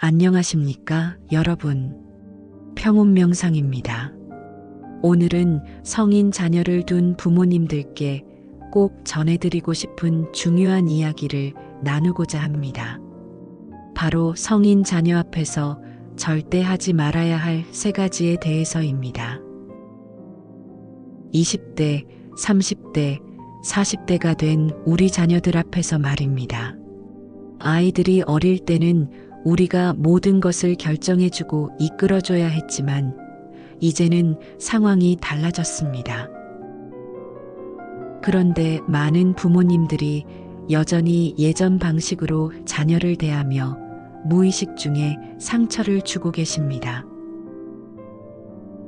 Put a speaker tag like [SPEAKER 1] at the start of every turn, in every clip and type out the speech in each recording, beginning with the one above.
[SPEAKER 1] 안녕하십니까, 여러분. 평온명상입니다. 오늘은 성인 자녀를 둔 부모님들께 꼭 전해드리고 싶은 중요한 이야기를 나누고자 합니다. 바로 성인 자녀 앞에서 절대 하지 말아야 할 3가지에 대해서입니다. 20대, 30대, 40대가 된 우리 자녀들 앞에서 말입니다. 아이들이 어릴 때는 우리가 모든 것을 결정해주고 이끌어줘야 했지만 이제는 상황이 달라졌습니다. 그런데 많은 부모님들이 여전히 예전 방식으로 자녀를 대하며 무의식 중에 상처를 주고 계십니다.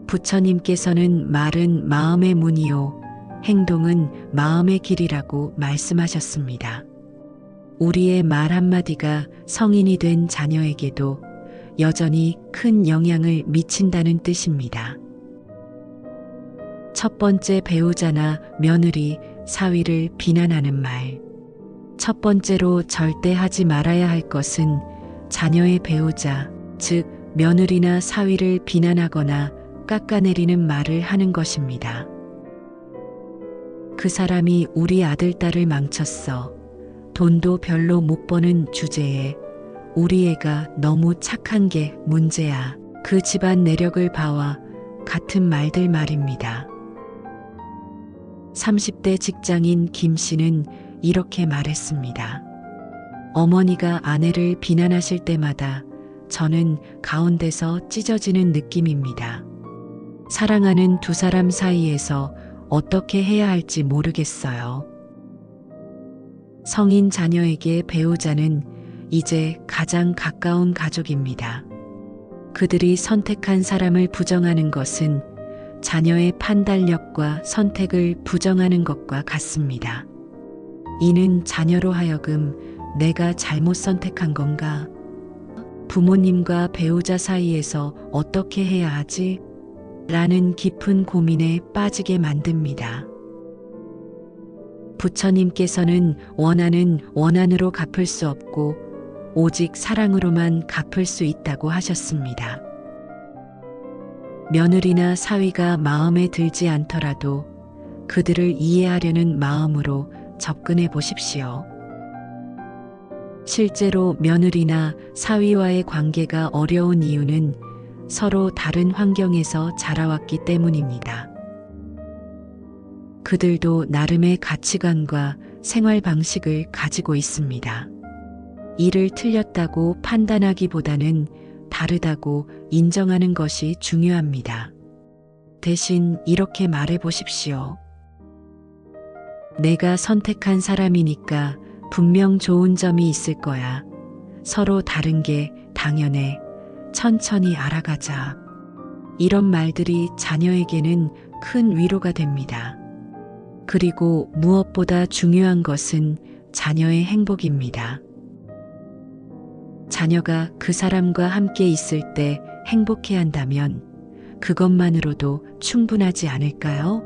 [SPEAKER 1] 부처님께서는 말은 마음의 문이요, 행동은 마음의 길이라고 말씀하셨습니다. 우리의 말 한마디가 성인이 된 자녀에게도 여전히 큰 영향을 미친다는 뜻입니다. 첫 번째, 배우자나 며느리, 사위를 비난하는 말. 첫 번째로 절대 하지 말아야 할 것은 자녀의 배우자, 즉 며느리나 사위를 비난하거나 깎아내리는 말을 하는 것입니다. 그 사람이 우리 아들, 딸을 망쳤어. 돈도 별로 못 버는 주제에 우리 애가 너무 착한 게 문제야. 그 집안 내력을 봐와 같은 말들 말입니다. 30대 직장인 김 씨는 이렇게 말했습니다. 어머니가 아내를 비난하실 때마다 저는 가운데서 찢어지는 느낌입니다. 사랑하는 두 사람 사이에서 어떻게 해야 할지 모르겠어요. 성인 자녀에게 배우자는 이제 가장 가까운 가족입니다. 그들이 선택한 사람을 부정하는 것은 자녀의 판단력과 선택을 부정하는 것과 같습니다. 이는 자녀로 하여금 내가 잘못 선택한 건가? 부모님과 배우자 사이에서 어떻게 해야 하지? 라는 깊은 고민에 빠지게 만듭니다. 부처님께서는 원한은 원한으로 갚을 수 없고 오직 사랑으로만 갚을 수 있다고 하셨습니다. 며느리나 사위가 마음에 들지 않더라도 그들을 이해하려는 마음으로 접근해 보십시오. 실제로 며느리나 사위와의 관계가 어려운 이유는 서로 다른 환경에서 자라왔기 때문입니다. 그들도 나름의 가치관과 생활 방식을 가지고 있습니다. 이를 틀렸다고 판단하기보다는 다르다고 인정하는 것이 중요합니다. 대신 이렇게 말해 보십시오. 내가 선택한 사람이니까 분명 좋은 점이 있을 거야. 서로 다른 게 당연해. 천천히 알아가자. 이런 말들이 자녀에게는 큰 위로가 됩니다. 그리고 무엇보다 중요한 것은 자녀의 행복입니다. 자녀가 그 사람과 함께 있을 때 행복해 한다면 그것만으로도 충분하지 않을까요?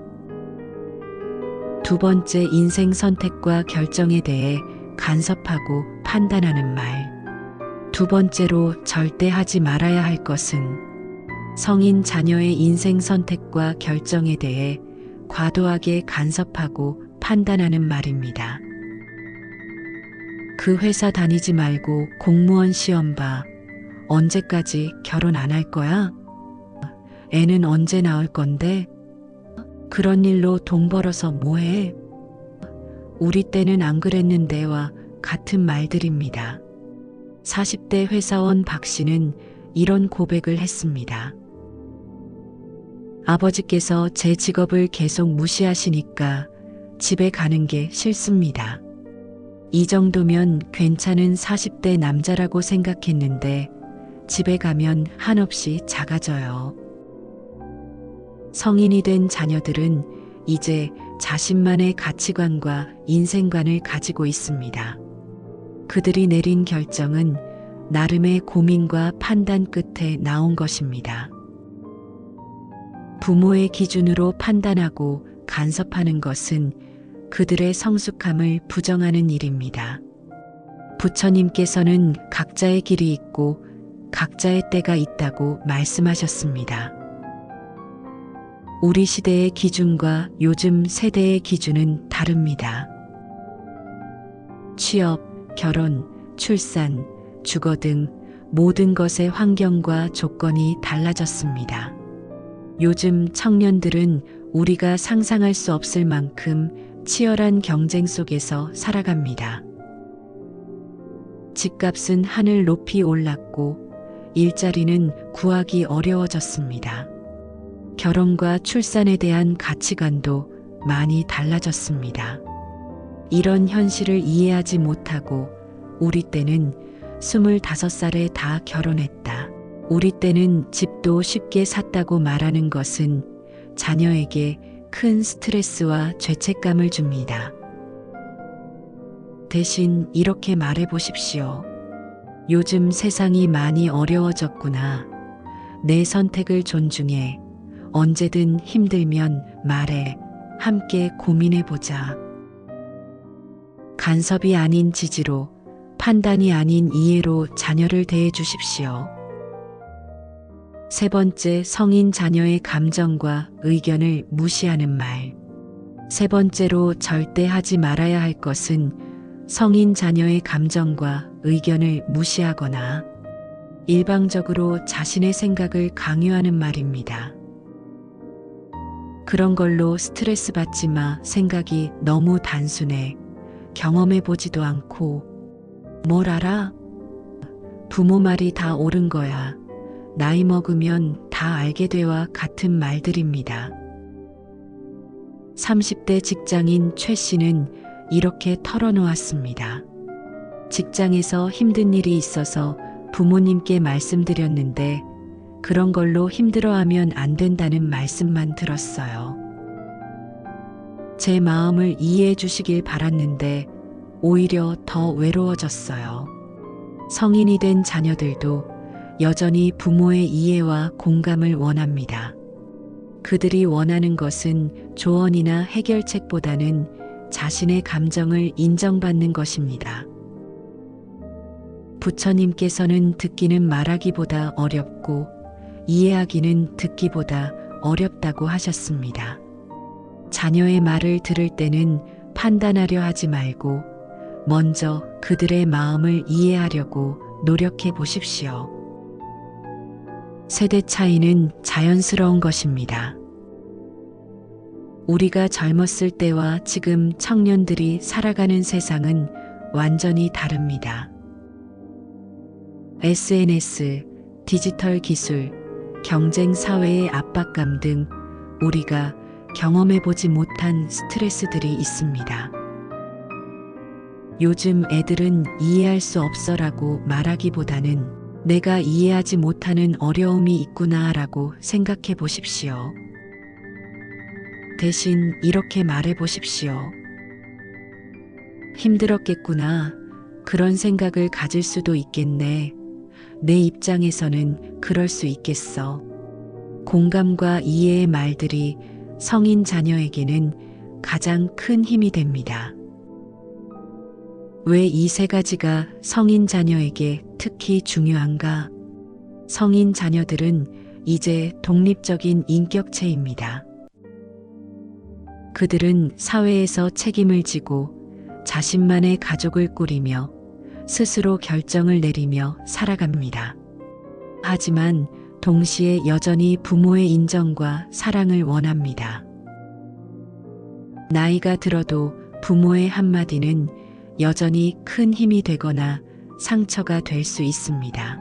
[SPEAKER 1] 두 번째, 인생 선택과 결정에 대해 간섭하고 판단하는 말. 두 번째로 절대 하지 말아야 할 것은 성인 자녀의 인생 선택과 결정에 대해 과도하게 간섭하고 판단하는 말입니다. 그 회사 다니지 말고 공무원 시험 봐. 언제까지 결혼 안 할 거야? 애는 언제 낳을 건데? 그런 일로 돈 벌어서 뭐해? 우리 때는 안 그랬는데와 같은 말들입니다. 40대 회사원 박 씨는 이런 고백을 했습니다. 아버지께서 제 직업을 계속 무시하시니까 집에 가는 게 싫습니다. 이 정도면 괜찮은 40대 남자라고 생각했는데 집에 가면 한없이 작아져요. 성인이 된 자녀들은 이제 자신만의 가치관과 인생관을 가지고 있습니다. 그들이 내린 결정은 나름의 고민과 판단 끝에 나온 것입니다. 부모의 기준으로 판단하고 간섭하는 것은 그들의 성숙함을 부정하는 일입니다. 부처님께서는 각자의 길이 있고 각자의 때가 있다고 말씀하셨습니다. 우리 시대의 기준과 요즘 세대의 기준은 다릅니다. 취업, 결혼, 출산, 주거 등 모든 것의 환경과 조건이 달라졌습니다. 요즘 청년들은 우리가 상상할 수 없을 만큼 치열한 경쟁 속에서 살아갑니다. 집값은 하늘 높이 올랐고 일자리는 구하기 어려워졌습니다. 결혼과 출산에 대한 가치관도 많이 달라졌습니다. 이런 현실을 이해하지 못하고 우리 때는 25살에 다 결혼했다. 우리 때는 집도 쉽게 샀다고 말하는 것은 자녀에게 큰 스트레스와 죄책감을 줍니다. 대신 이렇게 말해 보십시오. 요즘 세상이 많이 어려워졌구나. 내 선택을 존중해. 언제든 힘들면 말해. 함께 고민해 보자. 간섭이 아닌 지지로, 판단이 아닌 이해로 자녀를 대해 주십시오. 세 번째, 성인 자녀의 감정과 의견을 무시하는 말. 세 번째로 절대 하지 말아야 할 것은 성인 자녀의 감정과 의견을 무시하거나 일방적으로 자신의 생각을 강요하는 말입니다. 그런 걸로 스트레스 받지 마. 생각이 너무 단순해. 경험해 보지도 않고. 뭘 알아? 부모 말이 다 옳은 거야. 나이 먹으면 다 알게 돼와 같은 말들입니다. 30대 직장인 최 씨는 이렇게 털어놓았습니다. 직장에서 힘든 일이 있어서 부모님께 말씀드렸는데 그런 걸로 힘들어하면 안 된다는 말씀만 들었어요. 제 마음을 이해해 주시길 바랐는데 오히려 더 외로워졌어요. 성인이 된 자녀들도 여전히 부모의 이해와 공감을 원합니다. 그들이 원하는 것은 조언이나 해결책보다는 자신의 감정을 인정받는 것입니다. 부처님께서는 듣기는 말하기보다 어렵고 이해하기는 듣기보다 어렵다고 하셨습니다. 자녀의 말을 들을 때는 판단하려 하지 말고 먼저 그들의 마음을 이해하려고 노력해 보십시오. 세대 차이는 자연스러운 것입니다. 우리가 젊었을 때와 지금 청년들이 살아가는 세상은 완전히 다릅니다. SNS, 디지털 기술, 경쟁 사회의 압박감 등 우리가 경험해보지 못한 스트레스들이 있습니다. 요즘 애들은 이해할 수 없어라고 말하기보다는 내가 이해하지 못하는 어려움이 있구나라고 생각해 보십시오. 대신 이렇게 말해 보십시오. 힘들었겠구나. 그런 생각을 가질 수도 있겠네. 내 입장에서는 그럴 수 있겠어. 공감과 이해의 말들이 성인 자녀에게는 가장 큰 힘이 됩니다. 왜 이 세 가지가 성인 자녀에게 특히 중요한가? 성인 자녀들은 이제 독립적인 인격체입니다. 그들은 사회에서 책임을 지고 자신만의 가족을 꾸리며 스스로 결정을 내리며 살아갑니다. 하지만 동시에 여전히 부모의 인정과 사랑을 원합니다. 나이가 들어도 부모의 한마디는 여전히 큰 힘이 되거나 상처가 될 수 있습니다.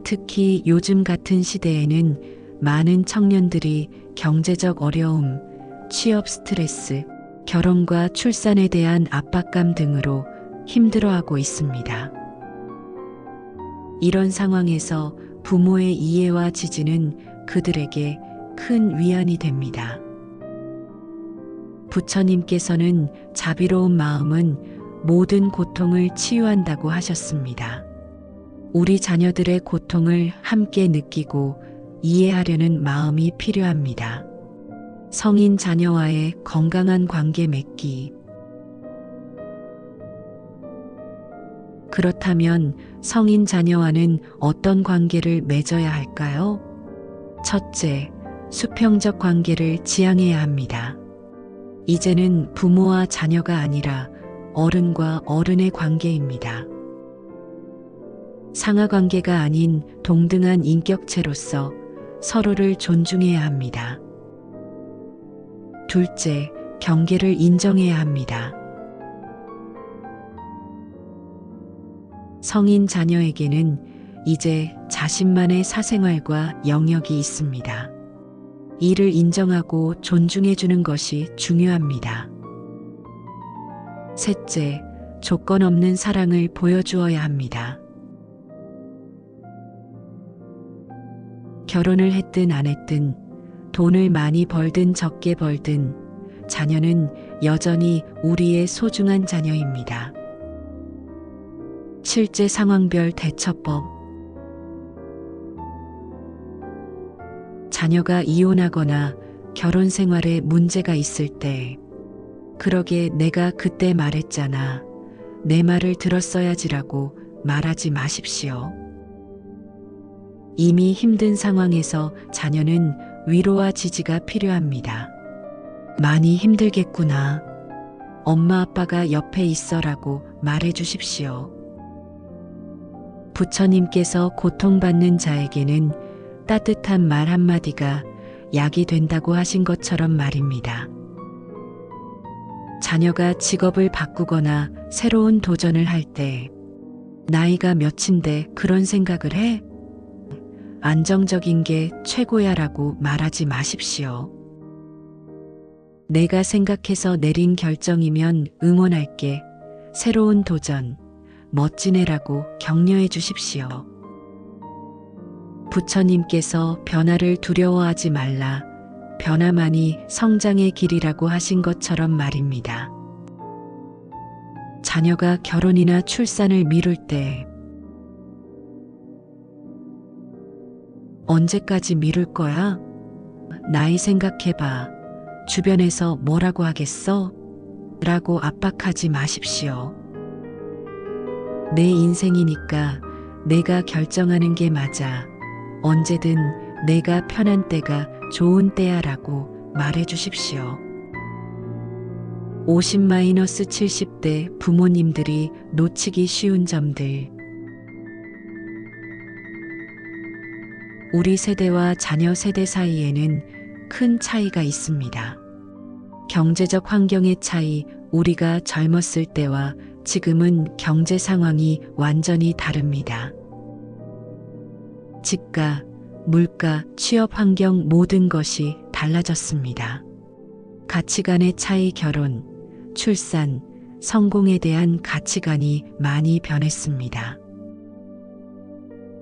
[SPEAKER 1] 특히 요즘 같은 시대에는 많은 청년들이 경제적 어려움, 취업 스트레스, 결혼과 출산에 대한 압박감 등으로 힘들어하고 있습니다. 이런 상황에서 부모의 이해와 지지는 그들에게 큰 위안이 됩니다. 부처님께서는 자비로운 마음은 모든 고통을 치유한다고 하셨습니다. 우리 자녀들의 고통을 함께 느끼고 이해하려는 마음이 필요합니다. 성인 자녀와의 건강한 관계 맺기. 그렇다면 성인 자녀와는 어떤 관계를 맺어야 할까요? 첫째, 수평적 관계를 지향해야 합니다. 이제는 부모와 자녀가 아니라 어른과 어른의 관계입니다. 상하 관계가 아닌 동등한 인격체로서 서로를 존중해야 합니다. 둘째, 경계를 인정해야 합니다. 성인 자녀에게는 이제 자신만의 사생활과 영역이 있습니다. 이를 인정하고 존중해 주는 것이 중요합니다. 셋째, 조건 없는 사랑을 보여주어야 합니다. 결혼을 했든 안 했든, 돈을 많이 벌든 적게 벌든, 자녀는 여전히 우리의 소중한 자녀입니다. 실제 상황별 대처법. 자녀가 이혼하거나 결혼 생활에 문제가 있을 때, 그러게 내가 그때 말했잖아. 내 말을 들었어야지라고 말하지 마십시오. 이미 힘든 상황에서 자녀는 위로와 지지가 필요합니다. 많이 힘들겠구나. 엄마 아빠가 옆에 있어라고 말해 주십시오. 부처님께서 고통받는 자에게는 따뜻한 말 한마디가 약이 된다고 하신 것처럼 말입니다. 자녀가 직업을 바꾸거나 새로운 도전을 할 때, 나이가 몇인데 그런 생각을 해? 안정적인 게 최고야 라고 말하지 마십시오. 내가 생각해서 내린 결정이면 응원할게. 새로운 도전, 멋진 애라고 격려해 주십시오. 부처님께서 변화를 두려워하지 말라. 변화만이 성장의 길이라고 하신 것처럼 말입니다. 자녀가 결혼이나 출산을 미룰 때, 언제까지 미룰 거야? 나이 생각해봐. 주변에서 뭐라고 하겠어? 라고 압박하지 마십시오. 내 인생이니까 내가 결정하는 게 맞아. 언제든 내가 편한 때가 좋은 때야 라고 말해 주십시오. 50-70대 부모님들이 놓치기 쉬운 점들. 우리 세대와 자녀 세대 사이에는 큰 차이가 있습니다. 경제적 환경의 차이, 우리가 젊었을 때와 지금은 경제 상황이 완전히 다릅니다. 집가, 물가, 취업 환경 모든 것이 달라졌습니다. 가치관의 차이, 결혼, 출산, 성공에 대한 가치관이 많이 변했습니다.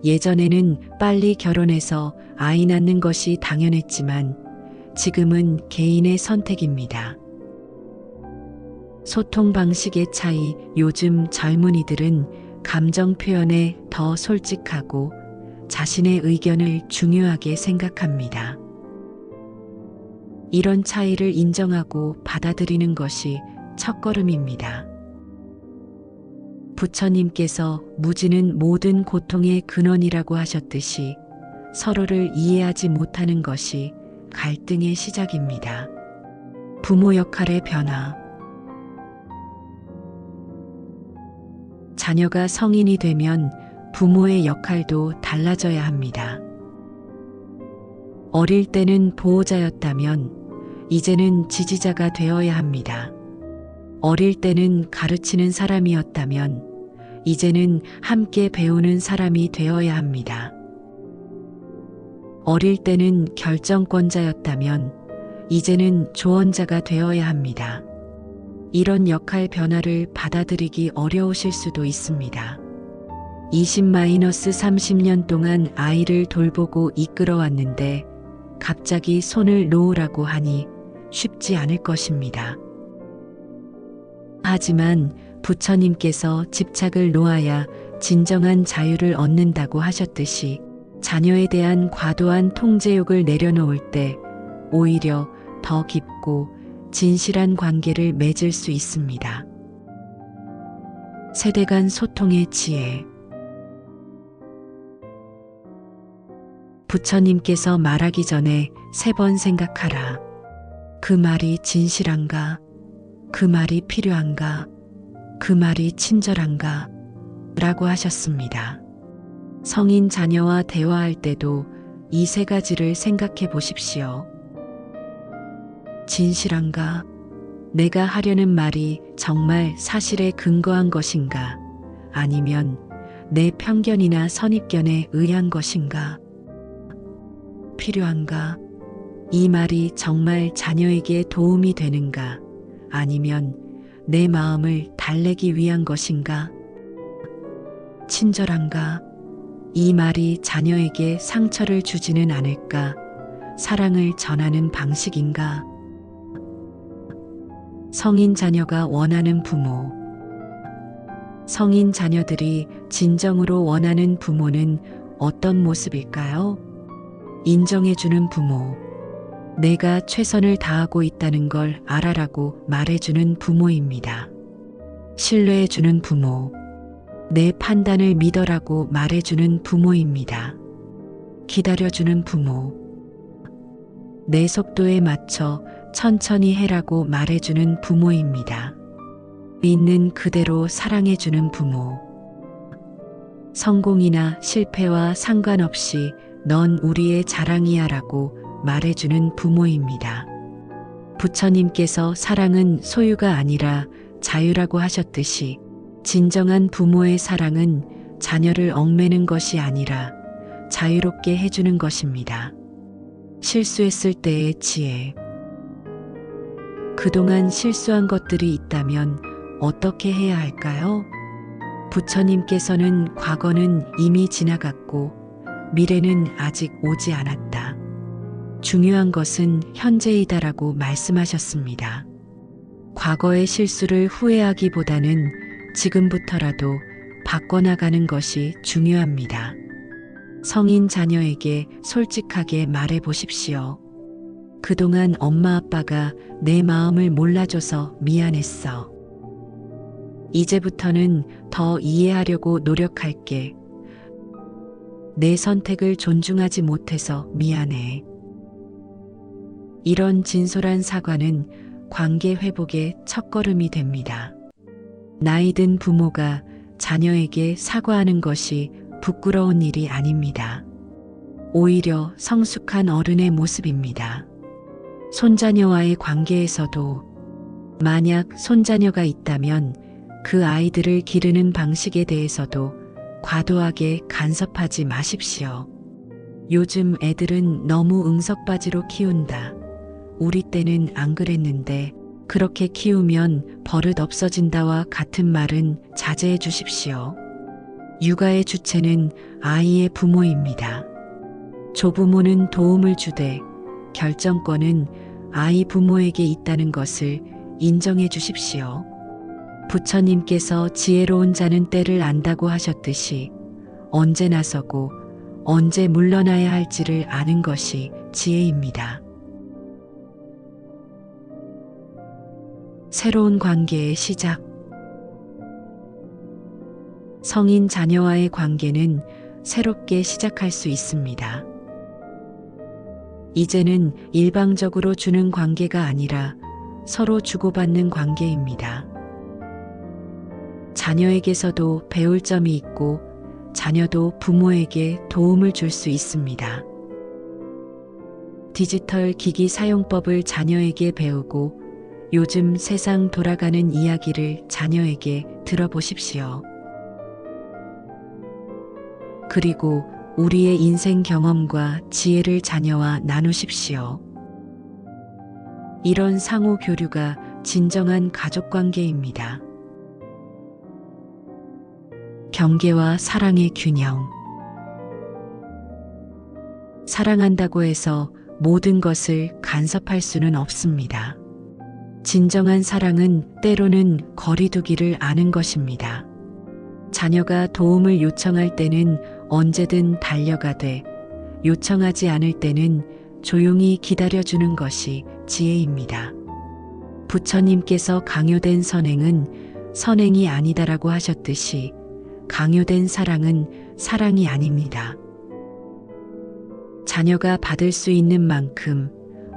[SPEAKER 1] 예전에는 빨리 결혼해서 아이 낳는 것이 당연했지만 지금은 개인의 선택입니다. 소통 방식의 차이, 요즘 젊은이들은 감정 표현에 더 솔직하고 자신의 의견을 중요하게 생각합니다. 이런 차이를 인정하고 받아들이는 것이 첫걸음입니다. 부처님께서 무지는 모든 고통의 근원이라고 하셨듯이 서로를 이해하지 못하는 것이 갈등의 시작입니다. 부모 역할의 변화. 자녀가 성인이 되면 부모의 역할도 달라져야 합니다. 어릴 때는 보호자였다면 이제는 지지자가 되어야 합니다. 어릴 때는 가르치는 사람이었다면 이제는 함께 배우는 사람이 되어야 합니다. 어릴 때는 결정권자였다면 이제는 조언자가 되어야 합니다. 이런 역할 변화를 받아들이기 어려우실 수도 있습니다. 20-30년 동안 아이를 돌보고 이끌어왔는데 갑자기 손을 놓으라고 하니 쉽지 않을 것입니다. 하지만 부처님께서 집착을 놓아야 진정한 자유를 얻는다고 하셨듯이 자녀에 대한 과도한 통제욕을 내려놓을 때 오히려 더 깊고 진실한 관계를 맺을 수 있습니다. 세대 간 소통의 지혜. 부처님께서 말하기 전에 3번 생각하라. 그 말이 진실한가? 그 말이 필요한가? 그 말이 친절한가? 라고 하셨습니다. 성인 자녀와 대화할 때도 이 3가지를 생각해 보십시오. 진실한가? 내가 하려는 말이 정말 사실에 근거한 것인가? 아니면 내 편견이나 선입견에 의한 것인가? 필요한가? 이 말이 정말 자녀에게 도움이 되는가? 아니면 내 마음을 달래기 위한 것인가? 친절한가? 이 말이 자녀에게 상처를 주지는 않을까? 사랑을 전하는 방식인가? 성인 자녀가 원하는 부모. 성인 자녀들이 진정으로 원하는 부모는 어떤 모습일까요? 인정해주는 부모. 내가 최선을 다하고 있다는 걸 알아라고 말해주는 부모입니다. 신뢰해주는 부모. 내 판단을 믿어라고 말해주는 부모입니다. 기다려주는 부모. 내 속도에 맞춰 천천히 해라고 말해주는 부모입니다. 있는 그대로 사랑해주는 부모. 성공이나 실패와 상관없이 넌 우리의 자랑이야 라고 말해주는 부모입니다. 부처님께서 사랑은 소유가 아니라 자유라고 하셨듯이 진정한 부모의 사랑은 자녀를 얽매는 것이 아니라 자유롭게 해주는 것입니다. 실수했을 때의 지혜. 그동안 실수한 것들이 있다면 어떻게 해야 할까요? 부처님께서는 과거는 이미 지나갔고 미래는 아직 오지 않았다. 중요한 것은 현재이다라고 말씀하셨습니다. 과거의 실수를 후회하기보다는 지금부터라도 바꿔나가는 것이 중요합니다. 성인 자녀에게 솔직하게 말해 보십시오. 그동안 엄마 아빠가 내 마음을 몰라줘서 미안했어. 이제부터는 더 이해하려고 노력할게. 내 선택을 존중하지 못해서 미안해. 이런 진솔한 사과는 관계 회복의 첫걸음이 됩니다. 나이든 부모가 자녀에게 사과하는 것이 부끄러운 일이 아닙니다. 오히려 성숙한 어른의 모습입니다. 손자녀와의 관계에서도 만약 손자녀가 있다면 그 아이들을 기르는 방식에 대해서도 과도하게 간섭하지 마십시오. 요즘 애들은 너무 응석바지로 키운다. 우리 때는 안 그랬는데 그렇게 키우면 버릇 없어진다와 같은 말은 자제해 주십시오. 육아의 주체는 아이의 부모입니다. 조부모는 도움을 주되 결정권은 아이 부모에게 있다는 것을 인정해 주십시오. 부처님께서 지혜로운 자는 때를 안다고 하셨듯이 언제 나서고 언제 물러나야 할지를 아는 것이 지혜입니다. 새로운 관계의 시작. 성인 자녀와의 관계는 새롭게 시작할 수 있습니다. 이제는 일방적으로 주는 관계가 아니라 서로 주고받는 관계입니다. 자녀에게서도 배울 점이 있고 자녀도 부모에게 도움을 줄 수 있습니다. 디지털 기기 사용법을 자녀에게 배우고 요즘 세상 돌아가는 이야기를 자녀에게 들어보십시오. 그리고 우리의 인생 경험과 지혜를 자녀와 나누십시오. 이런 상호 교류가 진정한 가족 관계입니다. 경계와 사랑의 균형. 사랑한다고 해서 모든 것을 간섭할 수는 없습니다. 진정한 사랑은 때로는 거리두기를 아는 것입니다. 자녀가 도움을 요청할 때는 언제든 달려가되 요청하지 않을 때는 조용히 기다려주는 것이 지혜입니다. 부처님께서 강요된 선행은 선행이 아니다라고 하셨듯이 강요된 사랑은 사랑이 아닙니다. 자녀가 받을 수 있는 만큼,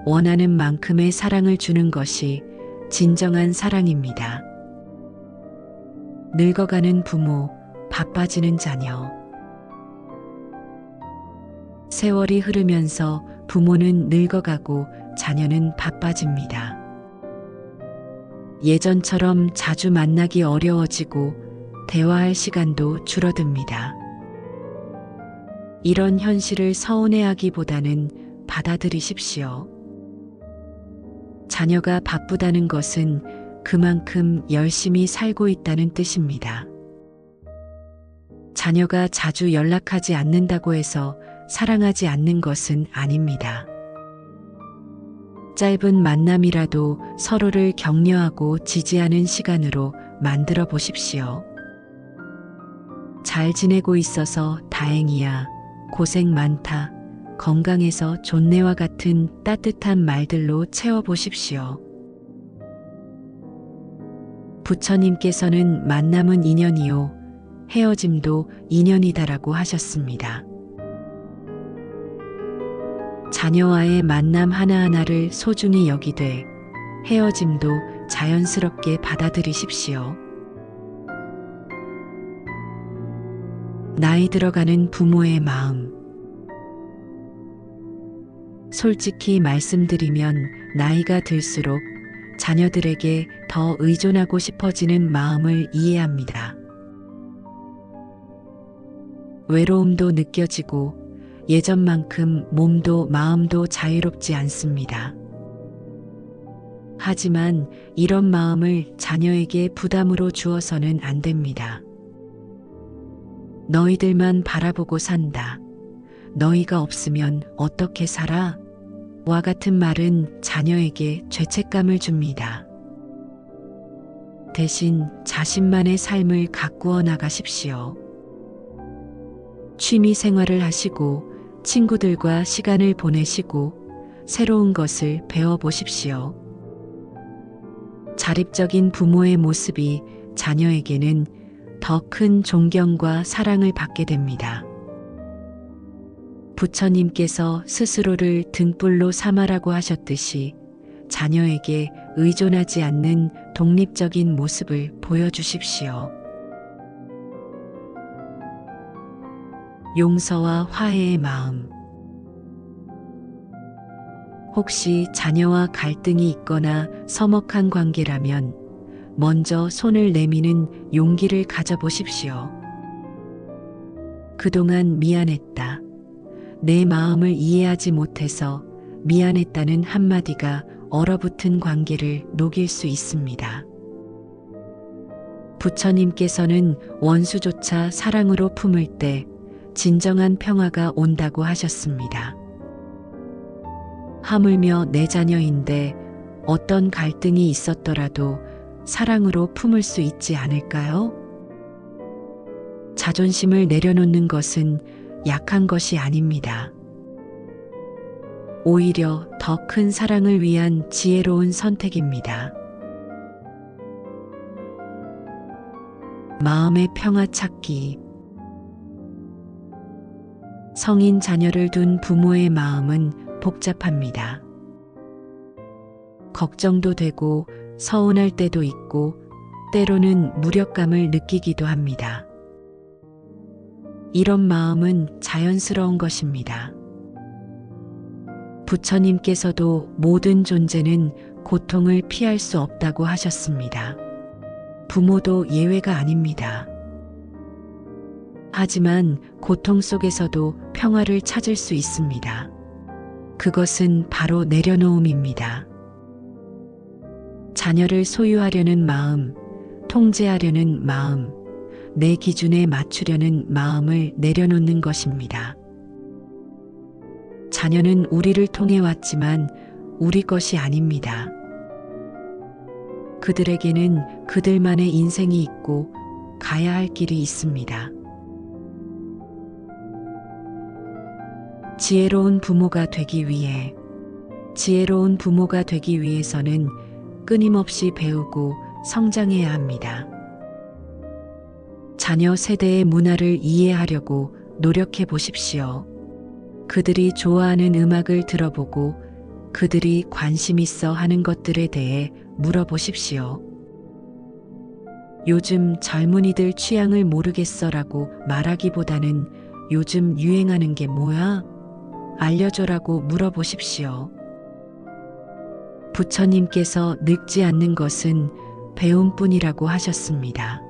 [SPEAKER 1] 원하는 만큼의 사랑을 주는 것이 진정한 사랑입니다. 늙어가는 부모, 바빠지는 자녀. 세월이 흐르면서 부모는 늙어가고 자녀는 바빠집니다. 예전처럼 자주 만나기 어려워지고 대화할 시간도 줄어듭니다. 이런 현실을 서운해하기보다는 받아들이십시오. 자녀가 바쁘다는 것은 그만큼 열심히 살고 있다는 뜻입니다. 자녀가 자주 연락하지 않는다고 해서 사랑하지 않는 것은 아닙니다. 짧은 만남이라도 서로를 격려하고 지지하는 시간으로 만들어 보십시오. 잘 지내고 있어서 다행이야, 고생 많다, 건강해서 좋네와 같은 따뜻한 말들로 채워보십시오. 부처님께서는 만남은 인연이요, 헤어짐도 인연이다라고 하셨습니다. 자녀와의 만남 하나하나를 소중히 여기되 헤어짐도 자연스럽게 받아들이십시오. 나이 들어가는 부모의 마음. 솔직히 말씀드리면 나이가 들수록 자녀들에게 더 의존하고 싶어지는 마음을 이해합니다. 외로움도 느껴지고 예전만큼 몸도 마음도 자유롭지 않습니다. 하지만 이런 마음을 자녀에게 부담으로 주어서는 안 됩니다. 너희들만 바라보고 산다. 너희가 없으면 어떻게 살아? 와 같은 말은 자녀에게 죄책감을 줍니다. 대신 자신만의 삶을 가꾸어 나가십시오. 취미 생활을 하시고 친구들과 시간을 보내시고 새로운 것을 배워보십시오. 자립적인 부모의 모습이 자녀에게는 더 큰 존경과 사랑을 받게 됩니다. 부처님께서 스스로를 등불로 삼아라고 하셨듯이 자녀에게 의존하지 않는 독립적인 모습을 보여주십시오. 용서와 화해의 마음. 혹시 자녀와 갈등이 있거나 서먹한 관계라면 먼저 손을 내미는 용기를 가져보십시오. 그동안 미안했다. 내 마음을 이해하지 못해서 미안했다는 한마디가 얼어붙은 관계를 녹일 수 있습니다. 부처님께서는 원수조차 사랑으로 품을 때 진정한 평화가 온다고 하셨습니다. 하물며 내 자녀인데 어떤 갈등이 있었더라도 사랑으로 품을 수 있지 않을까요? 자존심을 내려놓는 것은 약한 것이 아닙니다. 오히려 더 큰 사랑을 위한 지혜로운 선택입니다. 마음의 평화 찾기. 성인 자녀를 둔 부모의 마음은 복잡합니다. 걱정도 되고 서운할 때도 있고 때로는 무력감을 느끼기도 합니다. 이런 마음은 자연스러운 것입니다. 부처님께서도 모든 존재는 고통을 피할 수 없다고 하셨습니다. 부모도 예외가 아닙니다. 하지만 고통 속에서도 평화를 찾을 수 있습니다. 그것은 바로 내려놓음입니다. 자녀를 소유하려는 마음, 통제하려는 마음, 내 기준에 맞추려는 마음을 내려놓는 것입니다. 자녀는 우리를 통해 왔지만 우리 것이 아닙니다. 그들에게는 그들만의 인생이 있고 가야 할 길이 있습니다. 지혜로운 부모가 되기 위해서는 끊임없이 배우고 성장해야 합니다. 자녀 세대의 문화를 이해하려고 노력해 보십시오. 그들이 좋아하는 음악을 들어보고 그들이 관심 있어 하는 것들에 대해 물어보십시오. 요즘 젊은이들 취향을 모르겠어라고 말하기보다는 요즘 유행하는 게 뭐야? 알려줘라고 물어보십시오. 부처님께서 늙지 않는 것은 배움뿐이라고 하셨습니다.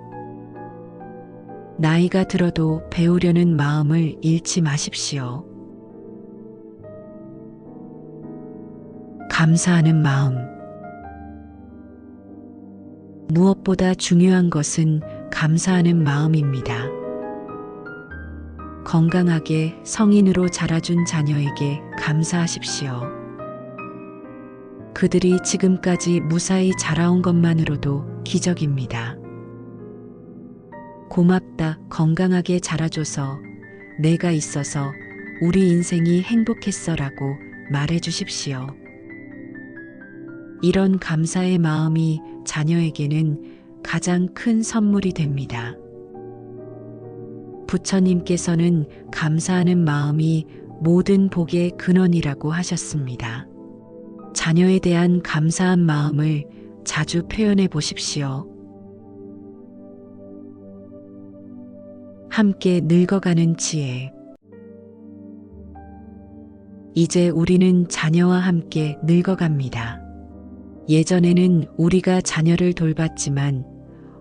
[SPEAKER 1] 나이가 들어도 배우려는 마음을 잃지 마십시오. 감사하는 마음. 무엇보다 중요한 것은 감사하는 마음입니다. 건강하게 성인으로 자라준 자녀에게 감사하십시오. 그들이 지금까지 무사히 자라온 것만으로도 기적입니다. 고맙다, 건강하게 자라줘서, 내가 있어서 우리 인생이 행복했어라고 말해 주십시오. 이런 감사의 마음이 자녀에게는 가장 큰 선물이 됩니다. 부처님께서는 감사하는 마음이 모든 복의 근원이라고 하셨습니다. 자녀에 대한 감사한 마음을 자주 표현해 보십시오. 함께 늙어가는 지혜. 이제 우리는 자녀와 함께 늙어갑니다. 예전에는 우리가 자녀를 돌봤지만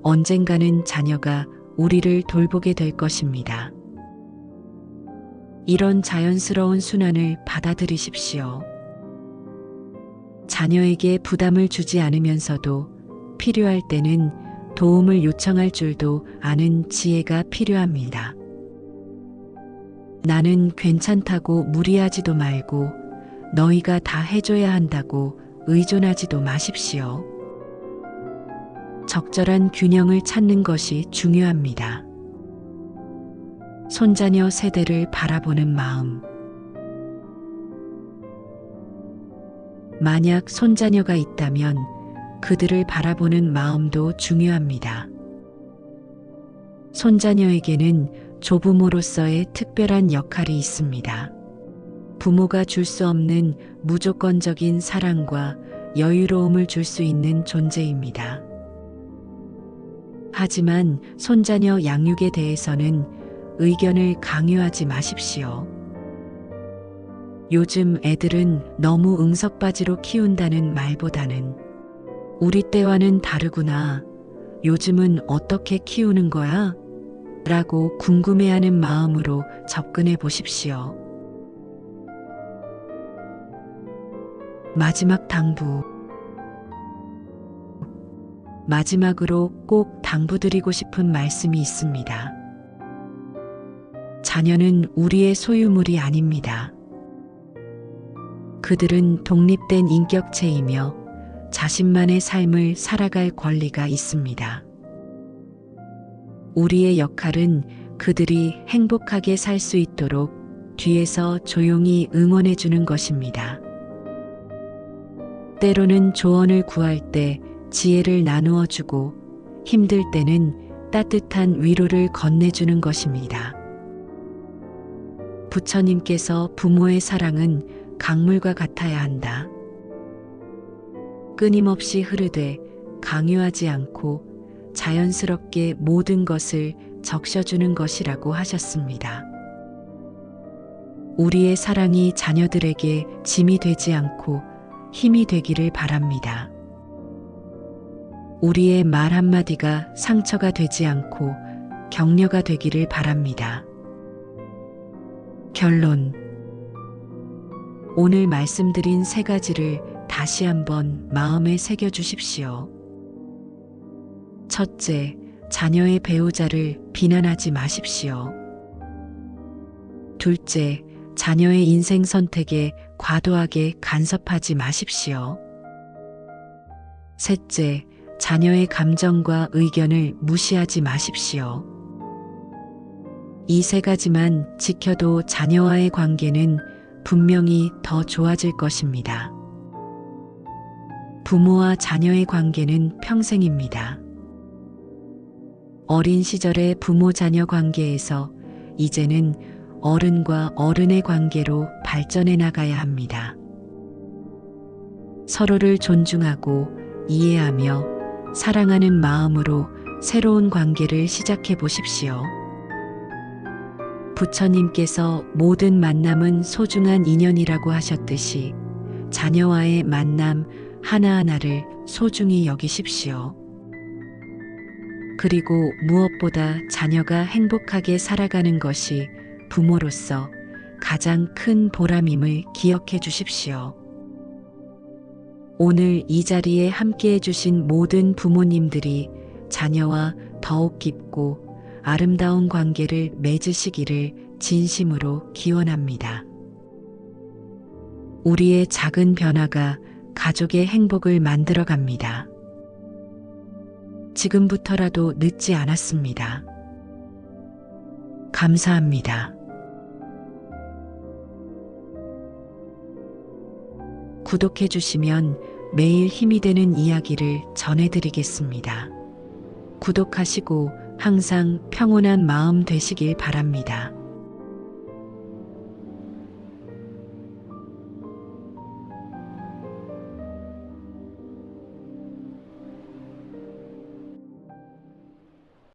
[SPEAKER 1] 언젠가는 자녀가 우리를 돌보게 될 것입니다. 이런 자연스러운 순환을 받아들이십시오. 자녀에게 부담을 주지 않으면서도 필요할 때는 도움을 요청할 줄도 아는 지혜가 필요합니다. 나는 괜찮다고 무리하지도 말고 너희가 다 해줘야 한다고 의존하지도 마십시오. 적절한 균형을 찾는 것이 중요합니다. 손자녀 세대를 바라보는 마음. 만약 손자녀가 있다면 그들을 바라보는 마음도 중요합니다. 손자녀에게는 조부모로서의 특별한 역할이 있습니다. 부모가 줄 수 없는 무조건적인 사랑과 여유로움을 줄 수 있는 존재입니다. 하지만 손자녀 양육에 대해서는 의견을 강요하지 마십시오. 요즘 애들은 너무 응석바지로 키운다는 말보다는 우리 때와는 다르구나. 요즘은 어떻게 키우는 거야? 라고 궁금해하는 마음으로 접근해 보십시오. 마지막 당부. 마지막으로 꼭 당부드리고 싶은 말씀이 있습니다. 자녀는 우리의 소유물이 아닙니다. 그들은 독립된 인격체이며 자신만의 삶을 살아갈 권리가 있습니다. 우리의 역할은 그들이 행복하게 살 수 있도록 뒤에서 조용히 응원해 주는 것입니다. 때로는 조언을 구할 때 지혜를 나누어 주고 힘들 때는 따뜻한 위로를 건네주는 것입니다. 부처님께서 부모의 사랑은 강물과 같아야 한다. 끊임없이 흐르되 강요하지 않고 자연스럽게 모든 것을 적셔주는 것이라고 하셨습니다. 우리의 사랑이 자녀들에게 짐이 되지 않고 힘이 되기를 바랍니다. 우리의 말 한마디가 상처가 되지 않고 격려가 되기를 바랍니다. 결론. 오늘 말씀드린 세 가지를 다시 한번 마음에 새겨주십시오. 첫째, 자녀의 배우자를 비난하지 마십시오. 둘째, 자녀의 인생 선택에 과도하게 간섭하지 마십시오. 셋째, 자녀의 감정과 의견을 무시하지 마십시오. 이 세 가지만 지켜도 자녀와의 관계는 분명히 더 좋아질 것입니다. 부모와 자녀의 관계는 평생입니다. 어린 시절의 부모 자녀 관계에서 이제는 어른과 어른의 관계로 발전해 나가야 합니다. 서로를 존중하고 이해하며 사랑하는 마음으로 새로운 관계를 시작해 보십시오. 부처님께서 모든 만남은 소중한 인연이라고 하셨듯이 자녀와의 만남 하나하나를 소중히 여기십시오. 그리고 무엇보다 자녀가 행복하게 살아가는 것이 부모로서 가장 큰 보람임을 기억해 주십시오. 오늘 이 자리에 함께 해주신 모든 부모님들이 자녀와 더욱 깊고 아름다운 관계를 맺으시기를 진심으로 기원합니다. 우리의 작은 변화가 가족의 행복을 만들어 갑니다. 지금부터라도 늦지 않았습니다. 감사합니다. 구독해 주시면 매일 힘이 되는 이야기를 전해드리겠습니다. 구독하시고 항상 평온한 마음 되시길 바랍니다.